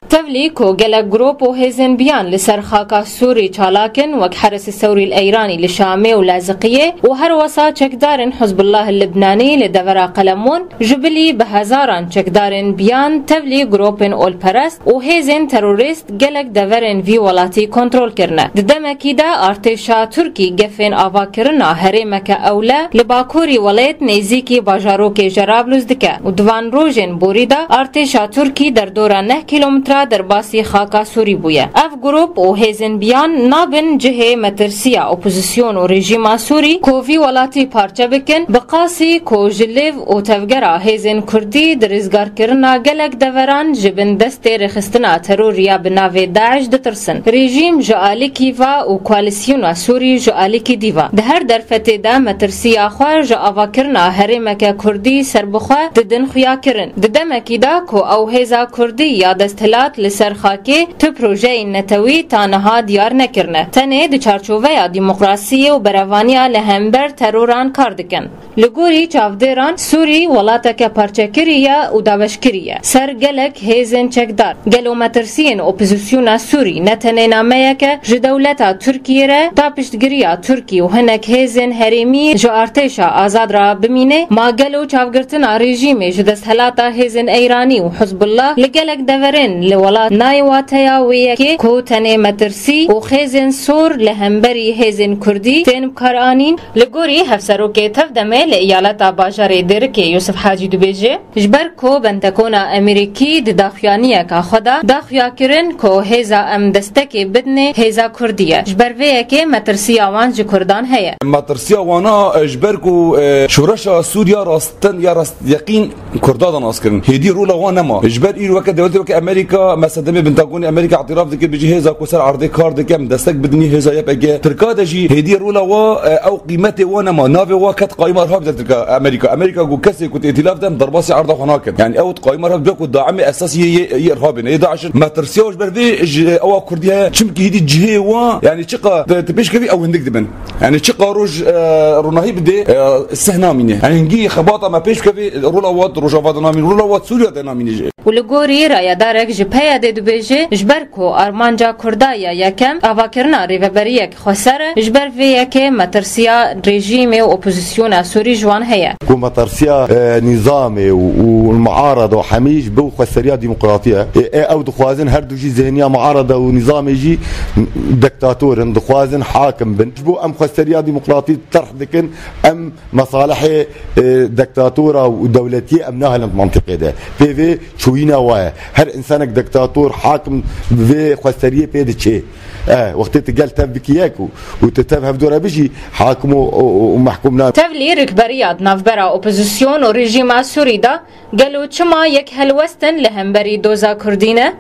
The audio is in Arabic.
تفليكو قلق جروب وهيزن بيان لسر خاكا سوري تشالاكن وك حرس الثوري الأيراني لشامي ولازقية وهروسا تشكدارن حزب الله اللبناني لدورا قلمون جبلي بهزاران تشكدارن بيان تفلي جروبن أول برست وهيزن تروريست قلق دورن في ولاتي كنترول كرنا ددمكي دا ارتشا تركي قفن آفا كرنا هريمك أولا لباكوري وليت نيزيكي باجاروكي جرابلوز دكا ودوان روجن بوريدا ارتشا تركي در دورا 9 كيلومتر در باسی خاکا سوری بویه. اف گروپ و هیزن بیان نابن جهه مترسیا اپوزیسیون و رژیم سوری کووی ولاتی پارچه بکن بقاسی کو جلیو و تفگرا هیزن کردی در ازگار کرنا گلک دوران جبن دست رخستنا تروریا بناوی داعش دترسن. رژیم جعالی کیوا و کوالسیون سوری جعالی کی دیوا. ده هر درفت دا مترسیا خواه جعاوا کرنا هرمک کردی سربخواه ددن خویا کرن. ددمکی دا کو او هیزا کردی یا دستهلات لسر خاکی تو پروژه نتوی تانها دیار نکرنه تنه د چارچوبه دموکراسی و بروانیا لهمبر تروران کار دکن لگوری چاودران سوری ولاتک پارچکریه و داوشکریه سر گلک هیزن چکدار گلو مترسین اپوزیسیون سوری نتنه نامه که جدولتا ترکیه را تا پشتگیریا ترکی و هنک هیزن هریمی جو ارتشا آزاد را بمینه ما گلو چاوگرتن رژیم جدستهلاتا هیزن ایرانی و حزب الله لگلک دورن لولات نایواتیا ویکی کو تنه مترسی و خیزن سور لهمبری هیزن کردی تن بکارانین لگوری هفسرو که تفدمه لإیالتا باجار درک یوسف حاجی دوبیجه جبر کو بنتکونا امریکی داخیانیه که خدا داخیا کرن کو هیزا ام دستکی بدنه هیزا کردیه جبر ویکی مترسی آوان جو کردان هیه مترسی آوانا جبر کو شورش سوریا راستن یا راست یقین کردان ناس کرن هدی رولا وانا ما جبر ایرو وقت دولتی وقت امریکا مثلا بنتاغون امریکا اعتراف دك بجهازها كسر عرضي كارد كم دستك بدني هزا يبقى تركا دجي هدي رولا او قيمته وانا ما نافي وكت قائمه ارهاب تركا امريكا جو كسي كنت ائتلاف دم ضرباسي عرضه هناك يعني او قائمه ارهاب جو داعم اساسي هي ارهاب هي 11 ما ترسيوش برفي او كرديها شمكي هدي جهه و يعني شقه تبيش كفي او هندك دبن يعني شقه روج روناهي بدي السهنامين يعني نجي خباطه ما بيش كفي رولا وات روجافات نامين رولا وات سوريا دينامين ولگوری رایدارک جپه دید بیجه جبر کو آرمانجا کردایا یکم آواکرنا ریوبریک خسره جبر وی که مترسیا رژیم و اپوزیسیون سوری جوان هيا کو مترسیا نظام والمعارضه وحميج بو خسريا ديمقراطيه او دخوازن هر دوجي ذهنيه معارضه ونظام يجي دكتاتور دخوازن حاكم بنجبو ام خسريا ديمقراطيه طرح دكن ام مصالح دكتاتوره ودولتيه امناها المنطقه ده في شوينا واه هر انسانك دكتاتور حاكم في خسريه بيد شيء وقت تقال تبكياكو وتتفهم دورا بيجي حاكم ومحكومنا تفلي ركبريات نافبرا اوبوزيسيون وريجيم سوري دا قالوا چما يك هلوستن لهمبري دوزا كردينه